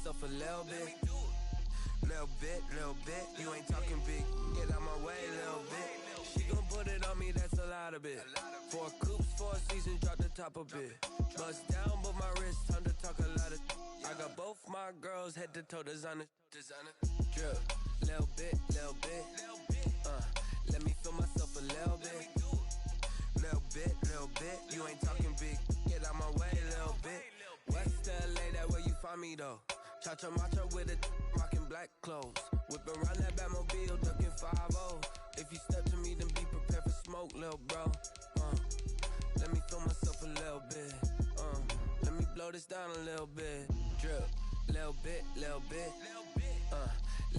myself a little bit. Little bit, you ain't talking big. Get out my way, little bit. She gon' put it on me, that's a lot of it. 4 coops, 4 seasons, drop the top a bit. Bust down, but my wrist, time to talk a lot of. I got both my girls head to toe designer. Drip, little bit. Let me feel myself a little bit. Little bit, you ain't talking big. Get out my way, little bit. West LA, that where you find me though. Cha-cha matcha with a rockin' black clothes. Whippin' around that Batmobile, duckin' 5-0. If you step to me, then be prepared for smoke, lil' bro. Let me feel myself a little bit. Let me blow this down a little bit. Drip, little bit.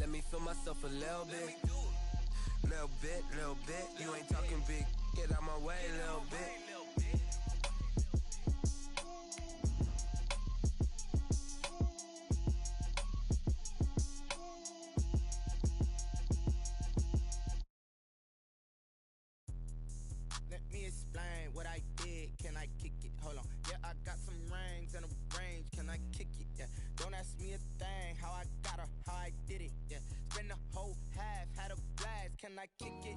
Let me feel myself a little bit. Little bit, you ain't talking big. Get out my way, little bit. Let me explain what I did. Can I kick it? Hold on. Yeah, I got some rings and a range. Can I kick it? Yeah. Don't ask me a thing. How I got her, how I did it. Yeah. Spend the whole half, had a blast. Can I kick it?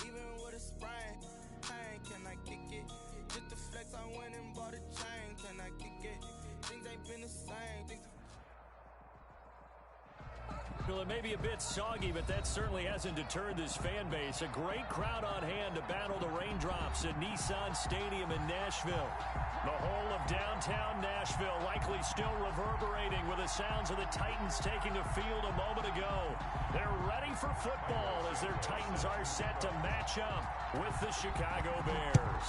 Even with a sprain. Pain, can I kick it? Just to flex, I went and bought a chain. Can I kick it? Things ain't been the same. Well, it may be a bit soggy, but that certainly hasn't deterred this fan base. A great crowd on hand to battle the raindrops at Nissan Stadium in Nashville. The whole of downtown Nashville likely still reverberating with the sounds of the Titans taking the field a moment ago. They're ready for football as their Titans are set to match up with the Chicago Bears.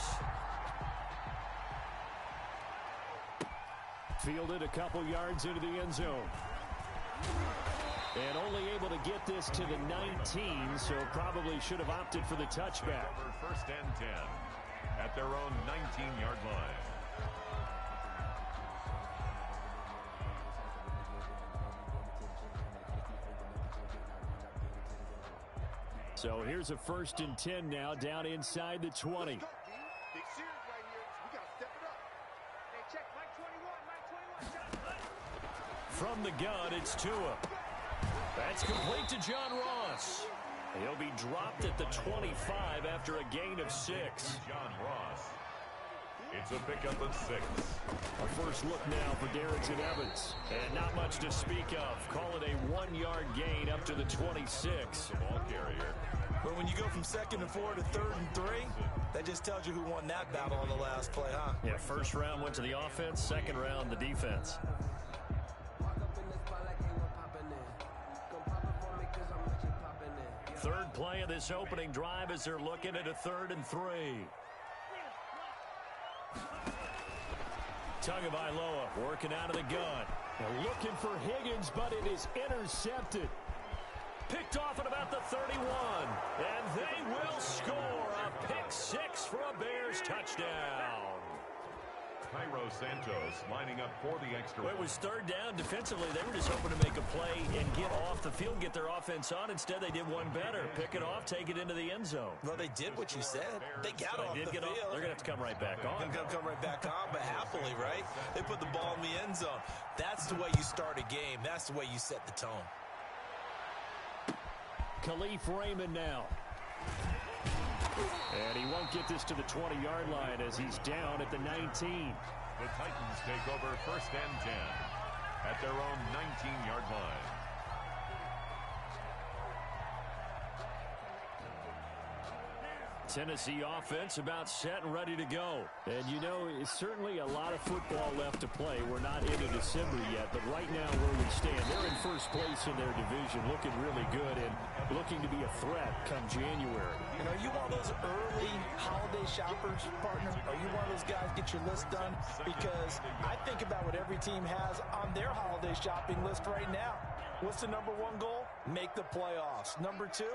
Fielded a couple yards into the end zone. And only able to get this to the 19, so probably should have opted for the touchback. First and 10 at their own 19-yard line. So here's a 1st and 10 now down inside the 20. From the gun, it's Tua. That's complete to John Ross. He'll be dropped at the 25 after a gain of 6. John Ross. It's a pickup of 6. A first look now for Darrington Evans. And not much to speak of. Call it a 1-yard gain up to the 26. Ball carrier. But when you go from 2nd and 4 to 3rd and 3, that just tells you who won that battle on the last play, huh? Yeah, first round went to the offense, second round the defense. Third play of this opening drive as they're looking at a 3rd and 3. Tagovailoa working out of the gun. They're looking for Higgins, but it is intercepted. Picked off at about the 31. And they will score a pick 6 for a Bears touchdown. Cairo Santos lining up for the extra. Well, it was 3rd down. Defensively, they were just hoping to make a play and get off the field, get their offense on. Instead, they did one better. Pick it off, take it into the end zone. Well, they did what you said. They got off the field. They're going to have to come right back on. They're going to come right back on, but happily, right? They put the ball in the end zone. That's the way you start a game. That's the way you set the tone. Khalif Raymond now. And he won't get this to the 20-yard line as he's down at the 19. The Titans take over 1st and 10 at their own 19-yard line. Tennessee offense about set and ready to go. And, you know, it's certainly a lot of football left to play. We're not into December yet, but right now where we stand, they're in first place in their division, looking really good and looking to be a threat come January. And are you one of those early holiday shoppers, partner? Are you one of those guys get your list done? Because I think about what every team has on their holiday shopping list right now. What's the number 1 goal? Make the playoffs. Number 2,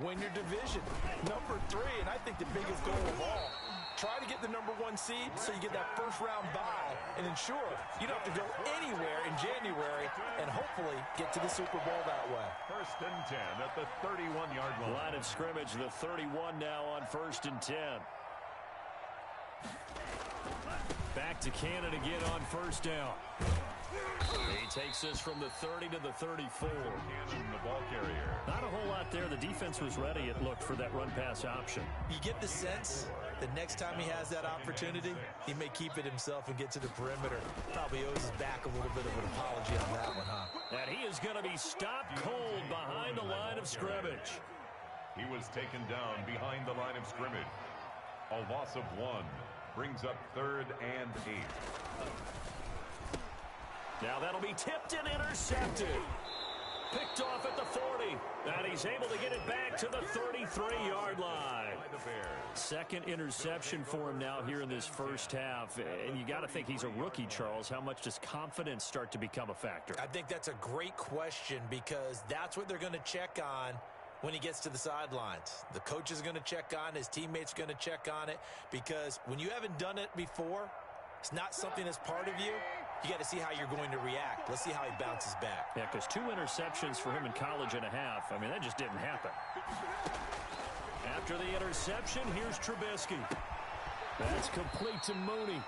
win your division. Number 3, and I think the biggest goal of all, try to get the number 1 seed so you get that first-round bye and ensure you don't have to go anywhere in January and hopefully get to the Super Bowl that way. 1st and 10 at the 31-yard line. Line of scrimmage, the 31 now on 1st and 10. Back to Cannon again on 1st down. He takes this from the 30 to the 34. Cannon, the ball carrier. Not a whole lot there. The defense was ready, it looked, for that run-pass option. You get the sense that next time he has that opportunity, he may keep it himself and get to the perimeter. Probably owes his back a little bit of an apology on that one, huh? And he is going to be stopped cold behind the line of scrimmage. He was taken down behind the line of scrimmage. A loss of 1 brings up 3rd and 8. Now that'll be tipped and intercepted. Picked off at the 40. And he's able to get it back to the 33-yard line. Second interception for him now here in this first half. And you got to think he's a rookie, Charles. How much does confidence start to become a factor? I think that's a great question because that's what they're going to check on when he gets to the sidelines. The coach is going to check on it. His teammates are going to check on it because when you haven't done it before, it's not something that's part of you. You got to see how you're going to react. Let's see how he bounces back. Yeah, because 2 interceptions for him in college and a half. I mean, that just didn't happen. After the interception, here's Trubisky. That's complete to Mooney.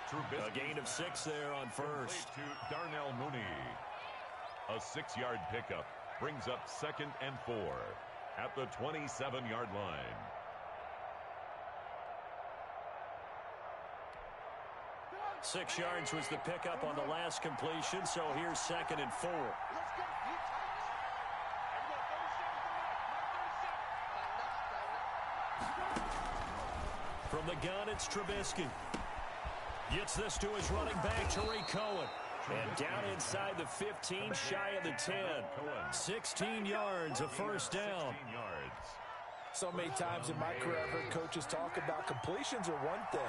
Trubisky. A gain of 6 there on first. To Darnell Mooney. A 6-yard pickup brings up 2nd and 4 at the 27-yard line. Six yards was the pickup on the last completion, so here's 2nd and 4. From the gun, it's Trubisky. Gets this to his running back, Tariq Cohen. And down inside the 15, shy of the 10. 16 yards, a first down. So many times in my career, I've heard coaches talk about completions are one thing.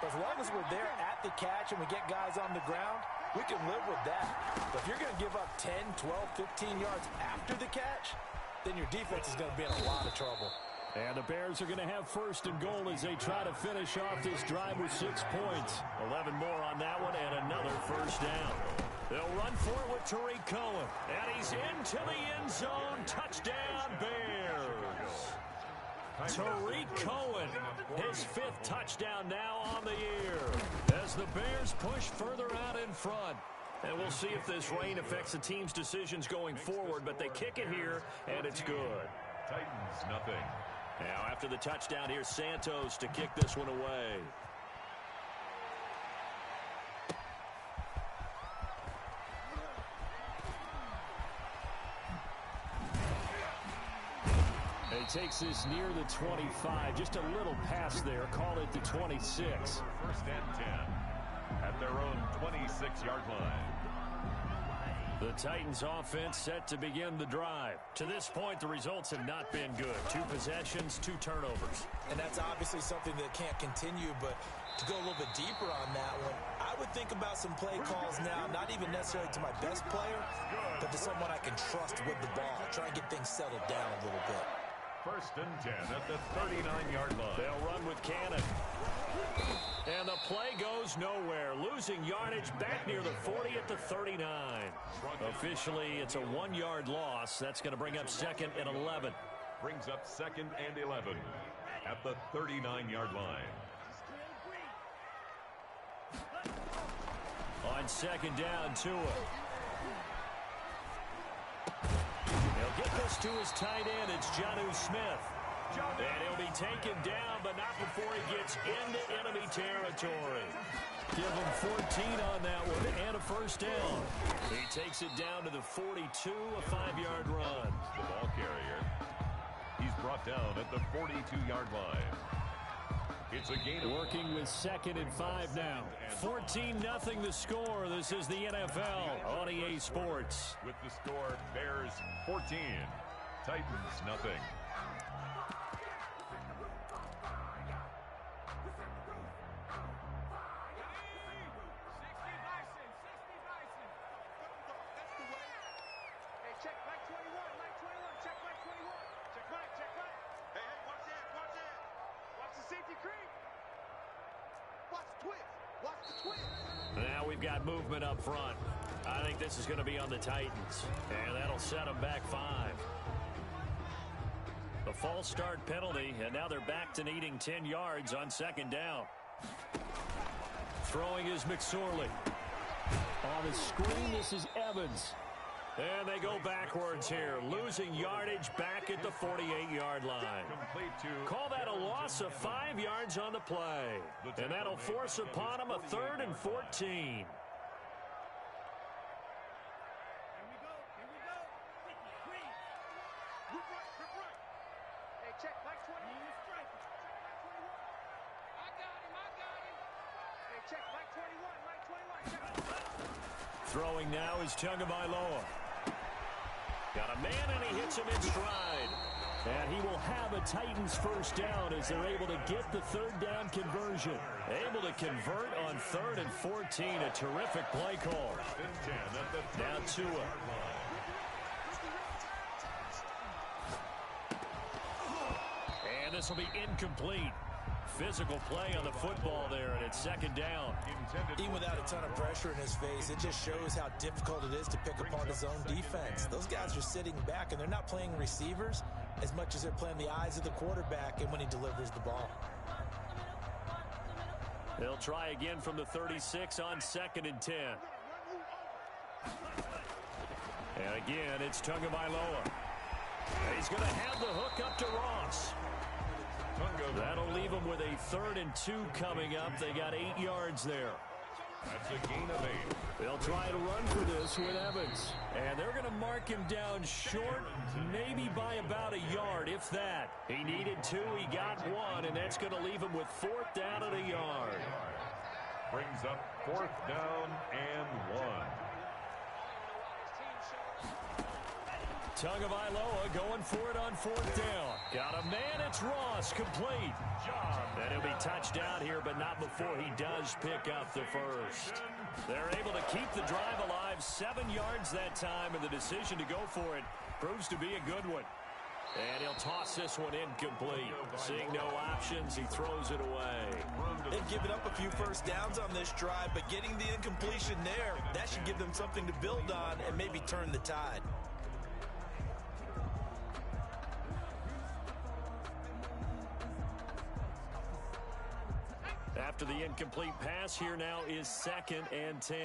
But as long as we're there at the catch and we get guys on the ground, we can live with that. But if you're going to give up 10, 12, 15 yards after the catch, then your defense is going to be in a lot of trouble. And the Bears are going to have 1st and goal as they try to finish off this drive with 6 points. 11 more on that one and another first down. They'll run for it with Tariq Cohen. And he's into the end zone. Touchdown, Bears. Tariq Cohen, his 5th touchdown now on the year as the Bears push further out in front. And we'll see if this rain affects the team's decisions going forward, but they kick it here, and it's good. Titans, nothing. Now, after the touchdown, here's Santos to kick this one away. He takes this near the 25. Just a little pass there. Call it the 26. 1st and 10 at their own 26-yard line. The Titans offense set to begin the drive. To this point, the results have not been good. 2 possessions, 2 turnovers. And that's obviously something that can't continue, but to go a little bit deeper on that one, I would think about some play calls now, not even necessarily to my best player, but to someone I can trust with the ball. Try and get things settled down a little bit. 1st and 10 at the 39-yard line. They'll run with Cannon. And the play goes nowhere. Losing yardage back near the 40 at the 39. Officially, it's a 1-yard loss. That's going to bring up 2nd and 11. Brings up 2nd and 11 at the 39-yard line. On 2nd down, Tua. He'll get this to his tight end. It's Jonnu Smith. And he'll be taken down, but not before he gets into enemy territory. Give him 14 on that one and a first down. He takes it down to the 42, a 5-yard run. The ball carrier. He's brought down at the 42-yard line. It's a gain of working with 2nd and 5 now. 14-0 the score. This is the NFL on EA Sports. With the score, Bears 14, Titans nothing. Now we've got movement up front. I think this is going to be on the Titans. And that'll set them back 5. A false start penalty, and now they're back to needing 10 yards on 2nd down. Throwing is McSorley. On the screen. This is Evans. And they go backwards here, losing yardage back at the 48-yard line. Call that a loss of 5 yards on the play. And that'll force upon them a 3rd and 14. Throwing now is Tagovailoa. Got a man, and he hits him in stride. And he will have a Titans first down as they're able to get the 3rd down conversion. Able to convert on 3rd and 14. A terrific play call. Now Tua. And this will be incomplete. Physical play on the football there, and it's 2nd down. Even without a ton of pressure in his face, it just shows how difficult it is to pick apart his own defense. Those guys are sitting back, and they're not playing receivers as much as they're playing the eyes of the quarterback and when he delivers the ball. They'll try again from the 36 on 2nd and 10. And again, it's Tagovailoa. He's going to have the hook up to Ross. That'll leave them with a 3rd and 2 coming up. They got 8 yards there. That's a gain of 8. They'll try to run for this with Evans. And they're going to mark him down short, maybe by about a yard, if that. He needed 2, he got 1, and that's going to leave him with 4th down at a yard. Brings up 4th down and 1. Tagovailoa going for it on 4th down. Got a man, it's Ross, complete. And he'll be touchdown here, but not before he does pick up the first. They're able to keep the drive alive, 7 yards that time, and the decision to go for it proves to be a good one. And he'll toss this one incomplete. Seeing no options, he throws it away. They've given up a few first downs on this drive, but getting the incompletion there, that should give them something to build on and maybe turn the tide. After the incomplete pass, here now is 2nd and 10.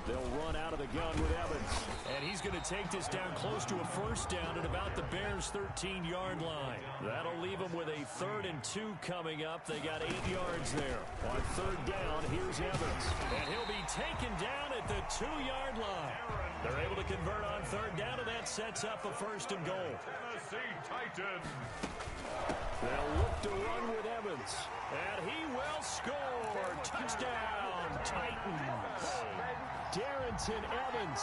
They'll run out of the gun with Evans. And he's going to take this down close to a first down at about the Bears' 13-yard line. That'll leave them with a 3rd and 2 coming up. They got 8 yards there. On 3rd down, here's Evans. And he'll be taken down at the 2-yard line. They're able to convert on 3rd down, and that sets up a 1st and goal. Tennessee Titans. They'll look to run with Evans. And he will score. Touchdown, Titans. Darrington Evans,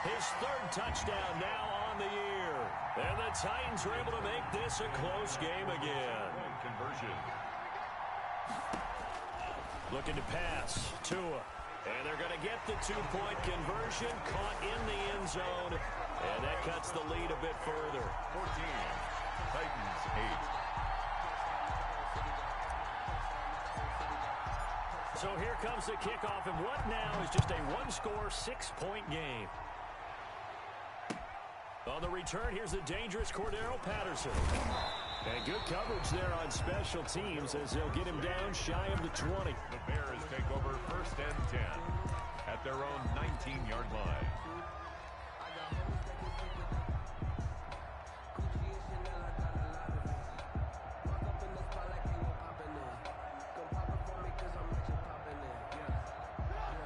his 3rd touchdown now on the year. And the Titans are able to make this a close game again. Conversion. Looking to pass, Tua. And they're going to get the 2-point conversion, caught in the end zone. And that cuts the lead a bit further. 14, Titans 8. So here comes the kickoff, and what now is just a 1-score, 6-point game. On the return, here's the dangerous Cordero Patterson. And good coverage there on special teams as they'll get him down shy of the 20. The Bears take over 1st and 10 at their own 19-yard line.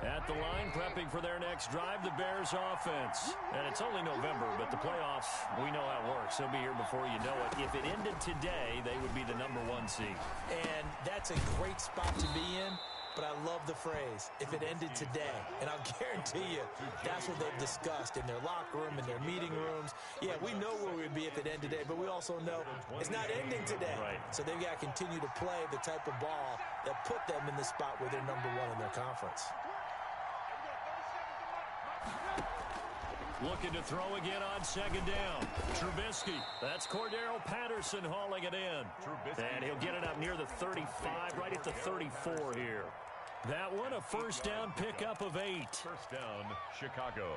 At the line, prepping for their next drive, the Bears offense. And it's only November, but the playoffs, we know how it works. They'll be here before you know it. If it ended today, they would be the #1 seed. And that's a great spot to be in, but I love the phrase, if it ended today. And I'll guarantee you, that's what they've discussed in their locker room, in their meeting rooms. Yeah, we know where we'd be if it ended today, but we also know it's not ending today. Right. So they've got to continue to play the type of ball that put them in the spot where they're #1 in their conference. Looking to throw again on 2nd down. Trubisky. That's Cordero Patterson hauling it in. And he'll get it up near the 35, right at the 34 here. That one, a 1st down pickup of 8. 1st down, Chicago.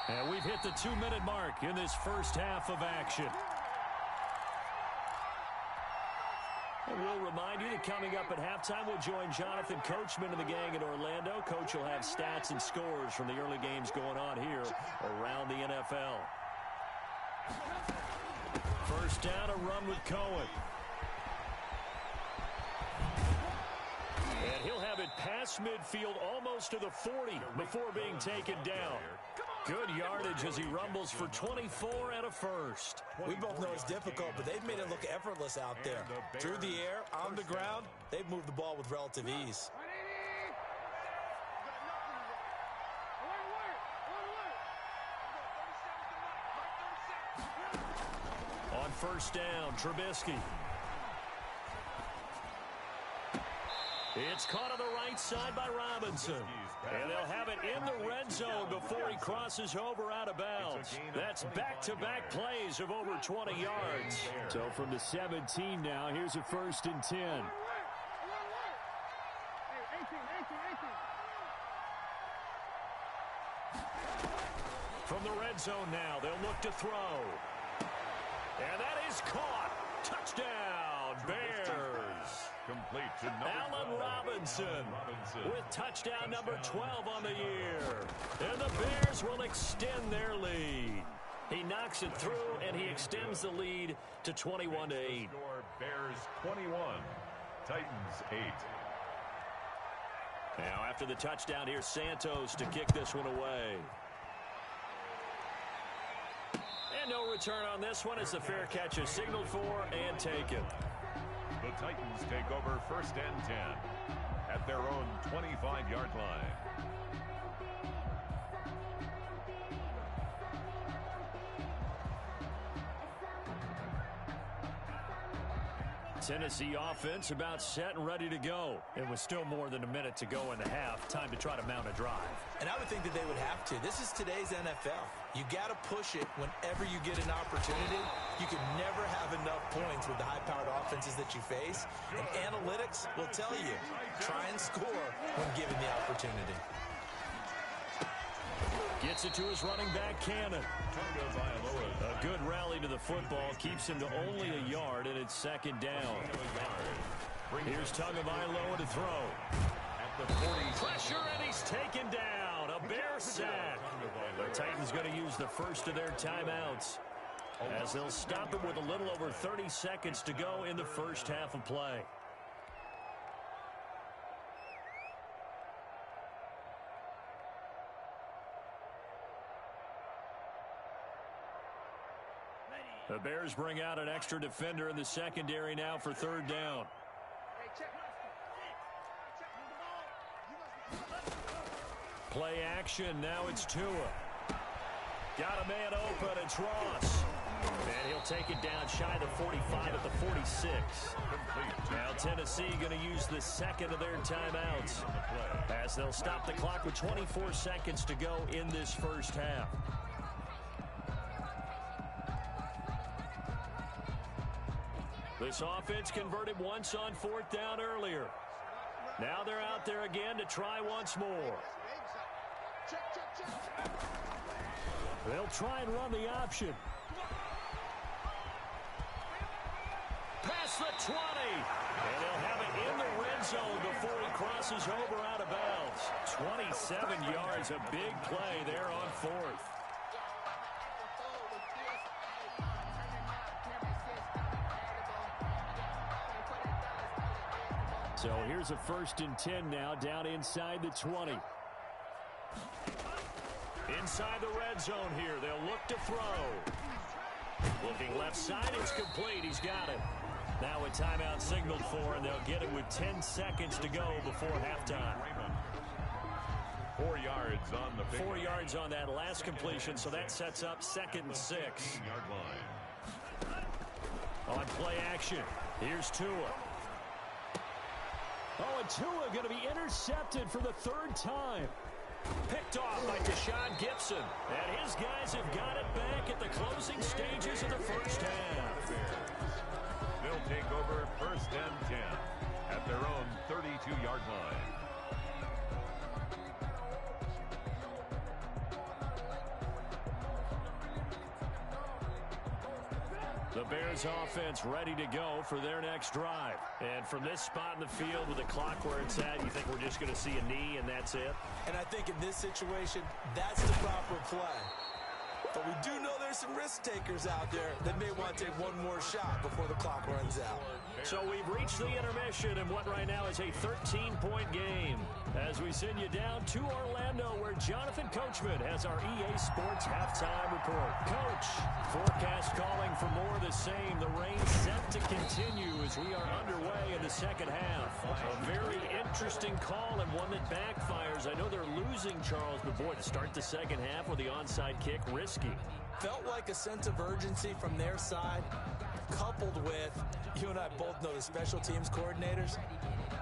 And we've hit the 2-minute mark in this first half of action. And we'll remind you that coming up at halftime, we'll join Jonathan Coachman and the gang in Orlando. Coach will have stats and scores from the early games going on here around the NFL. First down, a run with Cohen. And he'll have it past midfield almost to the 40 before being taken down. Good yardage as he rumbles for 24 and a first. We both know it's difficult, but they've made it look effortless out there. Through the air, on the ground, they've moved the ball with relative ease. On first down, Trubisky. It's caught on the right side by Robinson. And they'll have it in the red zone before he crosses over out of bounds. That's back-to-back plays of over 20 yards. So from the 17 now, here's a first and 10. From the red zone now, they'll look to throw. And that is caught. Touchdown, Bears. Complete to Allen Robinson with touchdown number 12 on the year. And the Bears will extend their lead. He knocks it through, and he extends the lead to 21-8. Bears 21, Titans 8. Now after the touchdown, here's Santos to kick this one away. And no return on this one as the fair catch is signaled for and taken. The Titans take over first and 10 at their own 25-yard line. Tennessee offense about set and ready to go. It was still more than a minute to go in the half. Time to try to mount a drive. And I would think that they would have to. This is today's NFL. You got to push it whenever you get an opportunity. You can never have enough points with the high-powered offenses that you face. And analytics will tell you, try and score when given the opportunity. Gets it to his running back, Cannon. A good rally to the football keeps him to only a yard, and it's second down. Here's Tagovailoa to throw. Pressure, and he's taken down. A Bear sack. The Titans going to use the first of their timeouts as they'll stop it with a little over 30 seconds to go in the first half of play. The Bears bring out an extra defender in the secondary now for third down. Play action. Now it's Tua. Got a man open. It's Ross. And he'll take it down shy of the 45 at the 46. Now Tennessee going to use the second of their timeouts as they'll stop the clock with 24 seconds to go in this first half. This offense converted once on fourth down earlier. Now they're out there again to try once more. They'll try and run the option. Past the 20. And they'll have it in the red zone before he crosses over out of bounds. 27 yards, a big play there on fourth. So here's a first and 10 now down inside the 20. Inside the red zone here. They'll look to throw. Looking left side. It's complete. He's got it. Now a timeout signaled for, and they'll get it with 10 seconds to go before halftime. 4 yards on the 4 yards on that last completion, so that sets up second and 6. On play action, here's Tua. Oh, and Tua going to be intercepted for the third time. Picked off by Deshaun Gibson. And his guys have got it back at the closing stages of the first half. They'll take over first and 10 at their own 32-yard line. The Bears offense ready to go for their next drive. And from this spot in the field with the clock where it's at, you think we're just going to see a knee and that's it? And I think in this situation, that's the proper play. But we do know there's some risk takers out there that may want to take one more shot before the clock runs out. So we've reached the intermission in what right now is a 13-point game. As we send you down to Orlando, where Jonathan Coachman has our EA Sports halftime report. Coach, forecast calling for more of the same. The rain set to continue as we are underway in the second half. A very interesting call and one that backfires. I know they're losing, Charles, but boy, to start the second half with the onside kick, risky. Felt like a sense of urgency from their side, coupled with, you and I both know the special teams coordinators,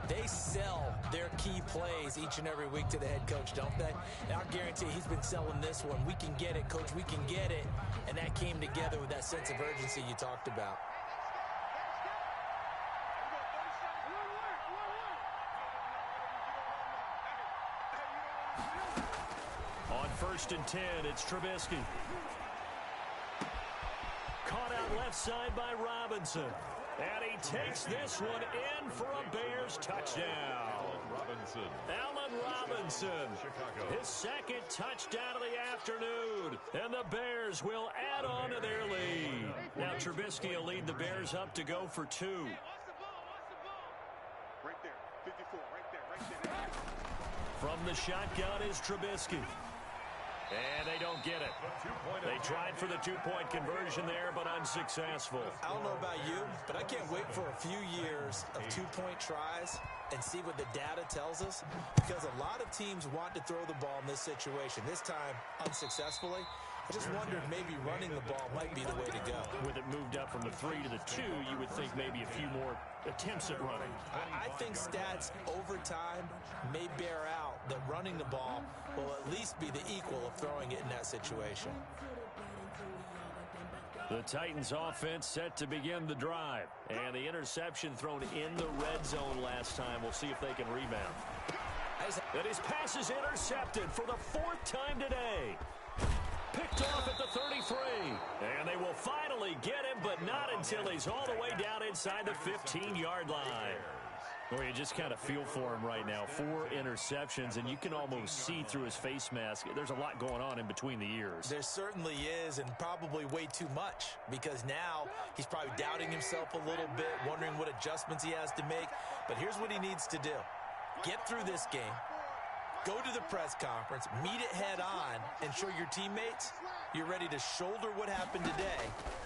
they sell their key plays each and every week to the head coach, don't they? And I guarantee he's been selling this one. We can get it, coach, we can get it. And that came together with that sense of urgency you talked about. On 1st and 10, it's Trubisky. Caught out left side by Robinson. And he takes this one in for a Bears touchdown. Allen Robinson, his second touchdown of the afternoon. And the Bears will add on to their lead. Now Trubisky will lead the Bears up to go for 2. Right there, 54, right there. From the shotgun is Trubisky. And they don't get it. They tried for the two-point conversion there, but unsuccessful. I don't know about you, but I can't wait for a few years of two-point tries and see what the data tells us, because a lot of teams want to throw the ball in this situation. This time, unsuccessfully. I just wondered maybe running the ball might be the way to go. With it moved up from the 3 to the 2, you would think maybe a few more attempts at running. I think stats over time may bear out that running the ball will at least be the equal of throwing it in that situation. The Titans offense set to begin the drive. And the interception thrown in the red zone last time. We'll see if they can rebound. And his pass is intercepted for the 4th time today. Picked off at the 33. And they will finally get him, but not until he's all the way down inside the 15-yard line. Well, you just kind of feel for him right now. 4 interceptions, and you can almost see through his face mask. There's a lot going on in between the ears. There certainly is, and probably way too much, because now he's probably doubting himself a little bit, wondering what adjustments he has to make. But here's what he needs to do. Get through this game. Go to the press conference, meet it head on, and show your teammates you're ready to shoulder what happened today,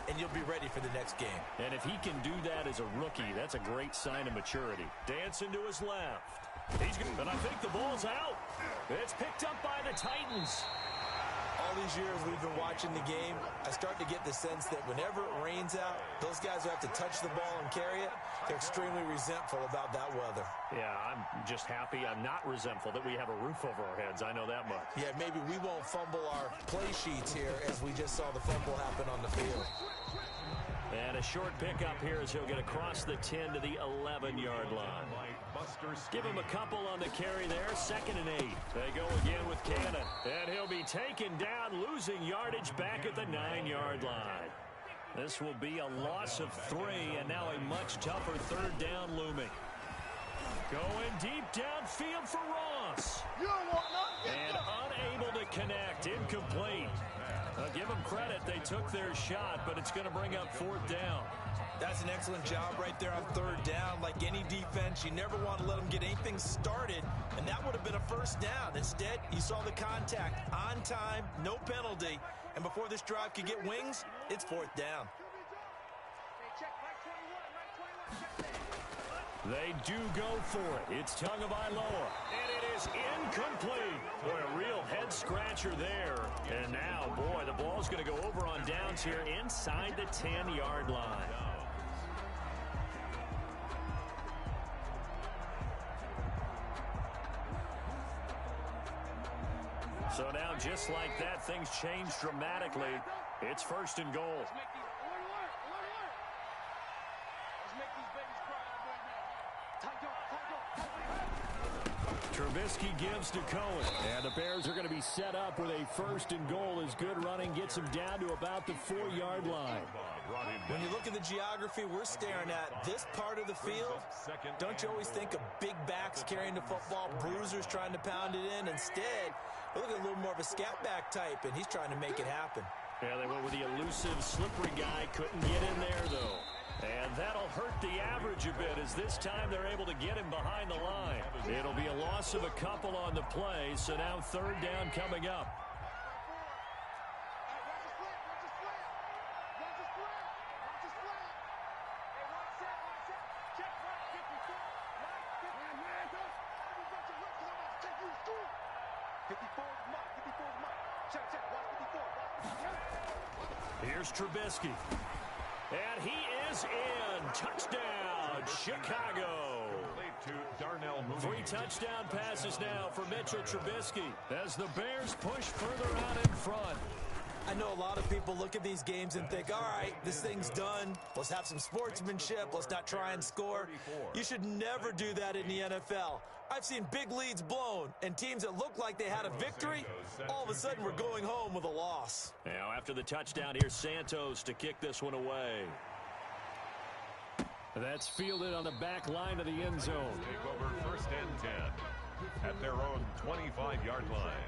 and you'll be ready for the next game. And if he can do that as a rookie, that's a great sign of maturity. Dancing to his left. He's good, but I think the ball's out. It's picked up by the Titans. All these years we've been watching the game, I start to get the sense that whenever it rains out, those guys who have to touch the ball and carry it, they're extremely resentful about that weather. Yeah, I'm just happy I'm not resentful that we have a roof over our heads. I know that much. Yeah, maybe we won't fumble our play sheets here as we just saw the fumble happen on the field. And a short pickup here as he'll get across the 10 to the 11-yard line. Give him a couple on the carry there. 2nd and 8. They go again with Cannon. And he'll be taken down, losing yardage back at the 9-yard line. This will be a loss of 3, and now a much tougher 3rd down looming. Going deep downfield for Ross. And unable to connect. Incomplete. Give them credit. They took their shot, but it's going to bring up 4th down. That's an excellent job right there on 3rd down. Like any defense, you never want to let them get anything started, and that would have been a 1st down. Instead, you saw the contact on time, no penalty, and before this drive could get wings, it's 4th down. They do go for it. It's Tagovailoa, and it is incomplete. Boy, a real head-scratcher there. And now, boy, the ball's going to go over on downs here inside the 10-yard line. So now, just like that, things change dramatically. It's 1st and goal. Trubisky gives to Cohen. And the Bears are going to be set up with a 1st and goal as good running gets them down to about the 4-yard line. Brought in When you look at the geography we're staring at, this part of the field, don't you always think of big backs carrying the football, bruisers trying to pound it in? Instead, look at a little more of a scat back type, and he's trying to make it happen. Yeah, they went with the elusive, slippery guy. Couldn't get in there, though. And that'll hurt the average a bit, as this time they're able to get him behind the line. It'll be a loss of a couple on the play, so now third down coming up. Here's Trubisky. And he is in. Touchdown, Chicago. 3 touchdown passes now for Mitchell Trubisky as the Bears push further out in front. I know a lot of people look at these games and think, all right, this thing's done. Let's have some sportsmanship. Let's not try and score. You should never do that in the NFL. I've seen big leads blown, and teams that look like they had a victory, all of a sudden we're going home with a loss. Now after the touchdown, here's Santos to kick this one away. That's fielded on the back line of the end zone. Take over first and 10 at their own 25-yard line.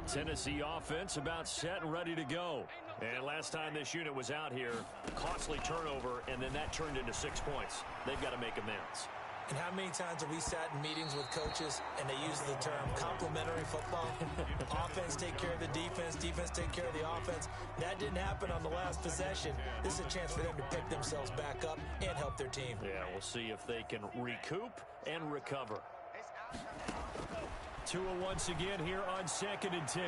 Tennessee offense about set and ready to go. And last time this unit was out here, costly turnover, and then that turned into 6 points. They've got to make amends. And how many times have we sat in meetings with coaches and they use the term complementary football? Offense take care of the defense, defense take care of the offense. That didn't happen on the last possession. This is a chance for them to pick themselves back up and help their team. Yeah, we'll see if they can recoup and recover. Tua once again here on 2nd and 10.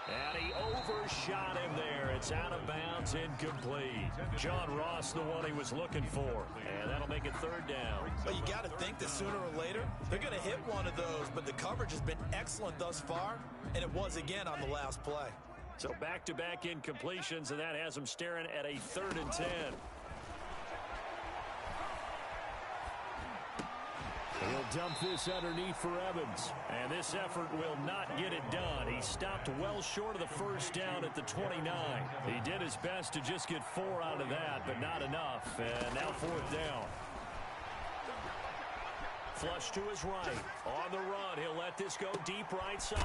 And he overshot him there. It's out of bounds, incomplete. John Ross, the one he was looking for. And that'll make it third down. But you got to think that sooner or later, they're going to hit one of those. But the coverage has been excellent thus far, and it was again on the last play. So back-to-back incompletions, and that has them staring at a 3rd and 10. He'll dump this underneath for Evans. And this effort will not get it done. He stopped well short of the first down at the 29. He did his best to just get 4 out of that, but not enough. And now 4th down. Flush to his right. On the run, he'll let this go deep right side.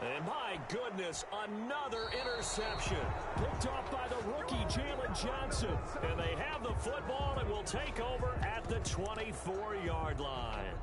And my goodness, another interception. Picked off by the rookie, Jalen Johnson. And they have the football and will take over at the 24-yard line.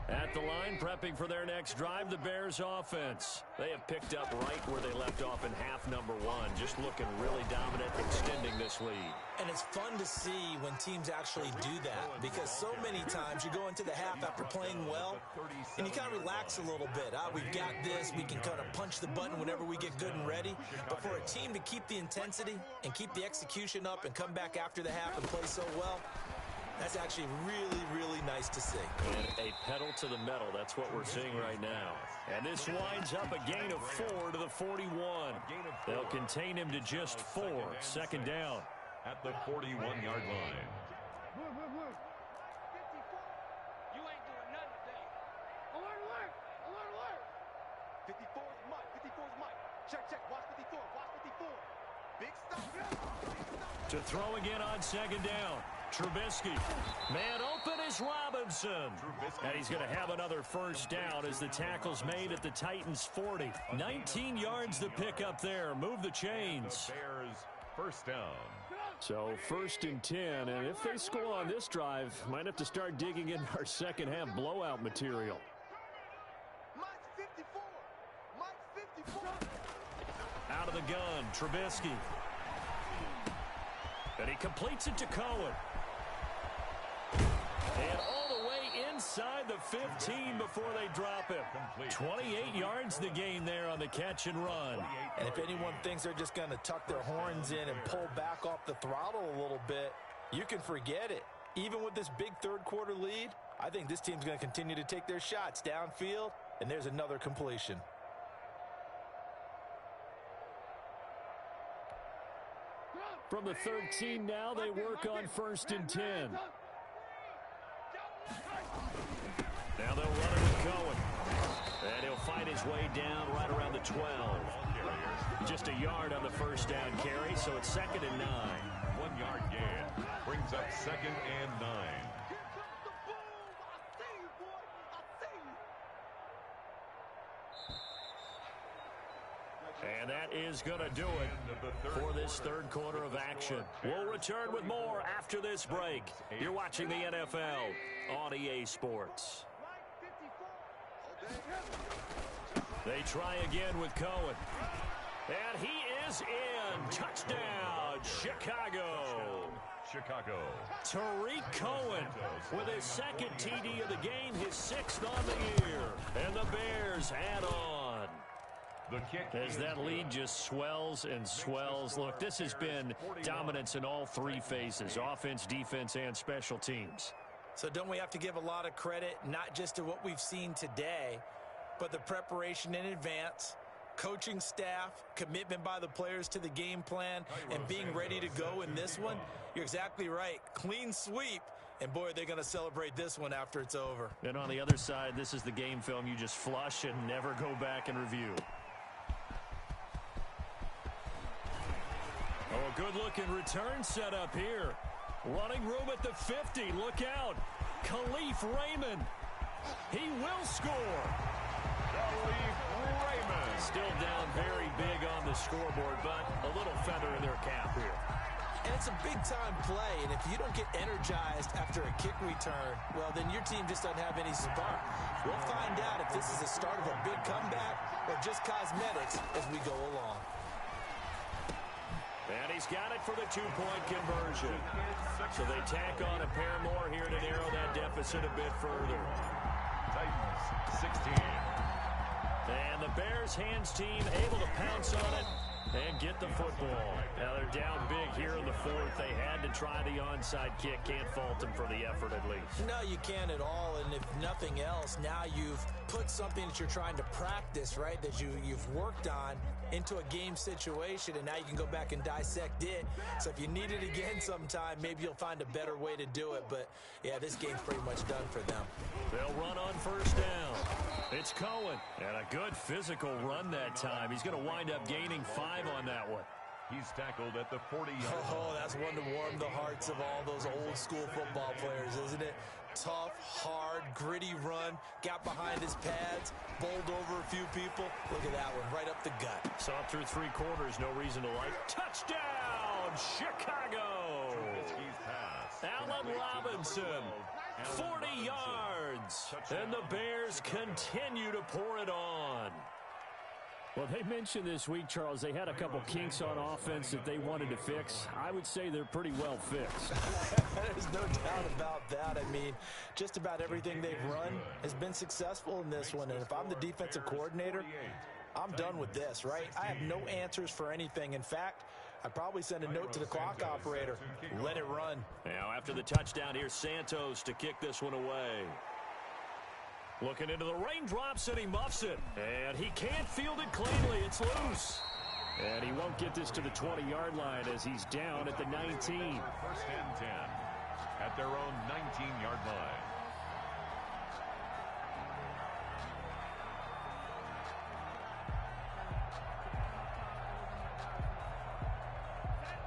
At the line, prepping for their next drive, the Bears offense. They have picked up right where they left off in half number 1, just looking really dominant, extending this lead. And it's fun to see when teams actually do that, because so many times you go into the half after playing well, and you kind of relax a little bit. We've got this. We can kind of punch the button whenever we get good and ready. But for a team to keep the intensity and keep the execution up and come back after the half and play so well, that's actually really, really nice to see. And a pedal to the metal. That's what we're seeing right now. And this winds up a gain of 4 to the 41. They'll contain him to just 4. 2nd down. At the 41-yard line. You ain't doing nothing today. Alert, alert! Alert, alert! 54 is Mike. 54 is Mike. Check, check. Watch 54. Watch 54. Big stop. To throw again on 2nd down. Trubisky. Man open is Robinson. And he's going to have another first down as the tackle's made at the Titans' 40. 19 yards to pick up there. Move the chains. The Bears first down. So 1st and 10, and if they score on this drive, might have to start digging into our second half blowout material. Mike's 54. Mike's 54. Out of the gun, Trubisky. And he completes it to Cohen. And all the way inside the 15 before they drop him. 28 yards the gain there on the catch and run. And if anyone thinks they're just going to tuck their horns in and pull back off the throttle a little bit, you can forget it. Even with this big third-quarter lead, I think this team's going to continue to take their shots downfield, and there's another completion. From the 13 now, they work on 1st and 10. Now they'll run it with Cohen. And he'll fight his way down right around the 12. Just a yard on the first down carry, so it's 2nd and 9. 1 yard gain brings up 2nd and 9. And that is going to do it for this third quarter of action. We'll return with more after this break. You're watching the NFL on EA Sports. They try again with Cohen. And he is in. Touchdown, Chicago. Tariq Cohen with his 2nd TD of the game, his 6th on the year. And the Bears add on. As that lead just swells and swells. Look, this has been dominance in all 3 phases, offense, defense, and special teams. So don't we have to give a lot of credit, not just to what we've seen today, but the preparation in advance, coaching staff, commitment by the players to the game plan, and being ready to go in this one? You're exactly right. Clean sweep. And, boy, they're going to celebrate this one after it's over. And on the other side, this is the game film you just flush and never go back and review. Oh, a good-looking return set up here. Running room at the 50. Look out. Khalif Raymond. He will score. Khalif Raymond. Still down very big on the scoreboard, but a little feather in their cap here. And it's a big-time play, and if you don't get energized after a kick return, well, then your team just doesn't have any spark. We'll find out if this is the start of a big comeback or just cosmetics as we go along. And he's got it for the 2-point conversion. So they tack on a pair more here to narrow that deficit a bit further. Titans 16. And the Bears hands team able to pounce on it and get the football. Now they're down big here in the 4th. They had to try the onside kick. Can't fault them for the effort at least. No, you can't at all. And if nothing else, now you've put something that you're trying to practice, right, that you've worked on into a game situation, and now you can go back and dissect it. So if you need it again sometime, maybe you'll find a better way to do it. But, yeah, this game's pretty much done for them. They'll run on 1st down. It's Cohen. And a good physical run that time. He's going to wind up gaining 5 on that one. He's tackled at the 40-yard. Oh, that's one to warm the hearts of all those old-school football players, isn't it? Tough, hard, gritty run, got behind his pads, bowled over a few people. Look at that one, right up the gut. Saw it through 3 quarters, no reason to like. Touchdown, Chicago! Allen Robinson, 40 yards. And the Bears continue to pour it on. Well, they mentioned this week, Charles, they had a couple kinks on offense that they wanted to fix. I would say they're pretty well fixed. There's no doubt about that. I mean, just about everything they've run has been successful in this one. And if I'm the defensive coordinator, I'm done with this, right? I have no answers for anything. In fact, I'd probably send a note to the clock operator. Let it run. Now, after the touchdown, here's Santos to kick this one away. Looking into the raindrops, and he muffs it. And he can't field it cleanly. It's loose. And he won't get this to the 20-yard line as he's down at the 19. 1st and 10 at their own 19-yard line.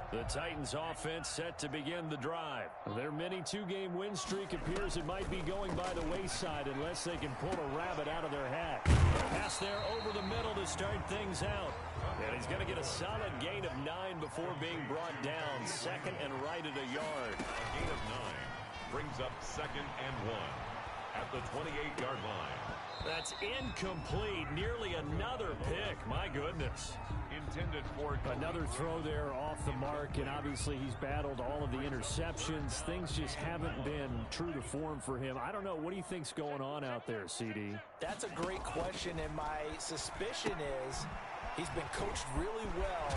The Titans offense set to begin the drive. Their mini 2-game win streak appears it might be going by the wayside unless they can pull a rabbit out of their hat. Pass there over the middle to start things out. And he's going to get a solid gain of 9 before being brought down. 2nd and right at a yard. A gain of 9 brings up 2nd and 1 at the 28-yard line. That's incomplete. Nearly another pick. My goodness. Intended for another throw there off the mark, and obviously he's battled all of the interceptions. Things just haven't been true to form for him. I don't know. What do you think's going on out there, CD? That's a great question, and my suspicion is he's been coached really well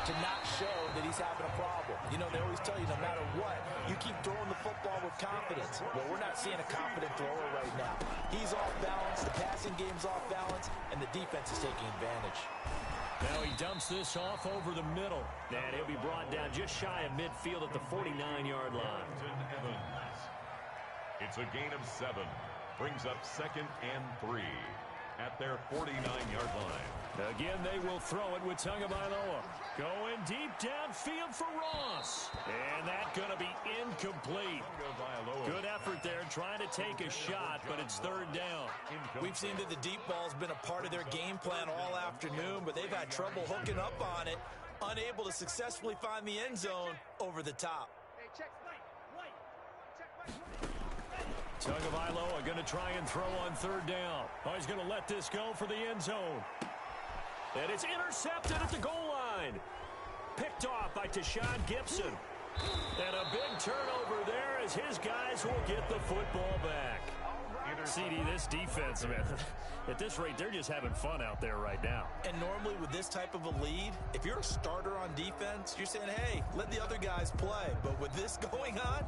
to not show that he's having a problem. You know, they always tell you no matter what, you keep throwing the football with confidence. Well, we're not seeing a confident thrower right now. He's off balance, the passing game's off balance, and the defense is taking advantage. Now he dumps this off over the middle. And he'll be brought down just shy of midfield at the 49-yard line. It's a gain of 7. Brings up 2nd and 3 at their 49-yard line. Again, they will throw it with Tagovailoa. Going deep downfield for Ross. And that's going to be incomplete. Good effort there trying to take a shot, but it's 3rd down. We've seen that the deep ball's been a part of their game plan all afternoon, but they've had trouble hooking up on it, unable to successfully find the end zone over the top. Tagovailoa going to try and throw on 3rd down. Oh, he's going to let this go for the end zone. And it's intercepted at the goal line. Picked off by Tashawn Gibson. And a big turnover there as his guys will get the football back. CD, this defense, man, at this rate, they're just having fun out there right now. And normally with this type of a lead, if you're a starter on defense, you're saying, hey, let the other guys play. But with this going on,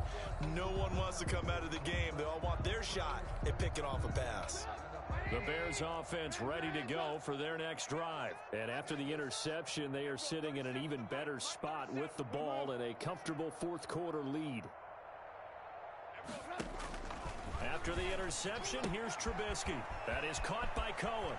no one wants to come out of the game. They all want their shot at picking off a pass. The Bears offense ready to go for their next drive. And after the interception, they are sitting in an even better spot with the ball and a comfortable 4th quarter lead. After the interception, here's Trubisky. That is caught by Cohen.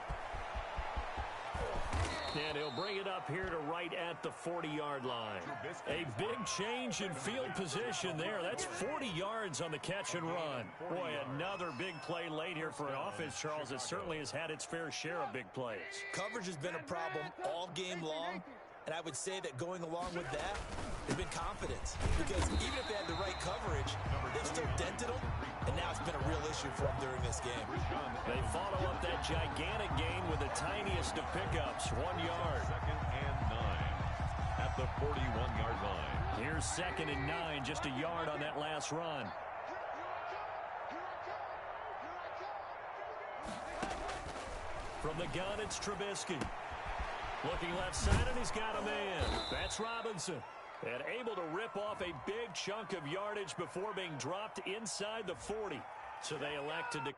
And he'll bring it up here to right at the 40-yard line. A big change in field position there. That's 40 yards on the catch and run. Boy, another big play late here for an offense, Charles, that certainly has had its fair share of big plays. Coverage has been a problem all game long, and I would say that going along with that has been confidence. Because even if they had the right coverage, they've still dented them, and now it's been a real issue for them during this game. They follow up that gigantic gain with the tiniest of pickups, 1 yard. 2nd and 9 at the 41-yard line. Here's 2nd and 9, just a yard on that last run. From the gun, it's Trubisky. Looking left side, and he's got a man. That's Robinson. And able to rip off a big chunk of yardage before being dropped inside the 40. So they elected to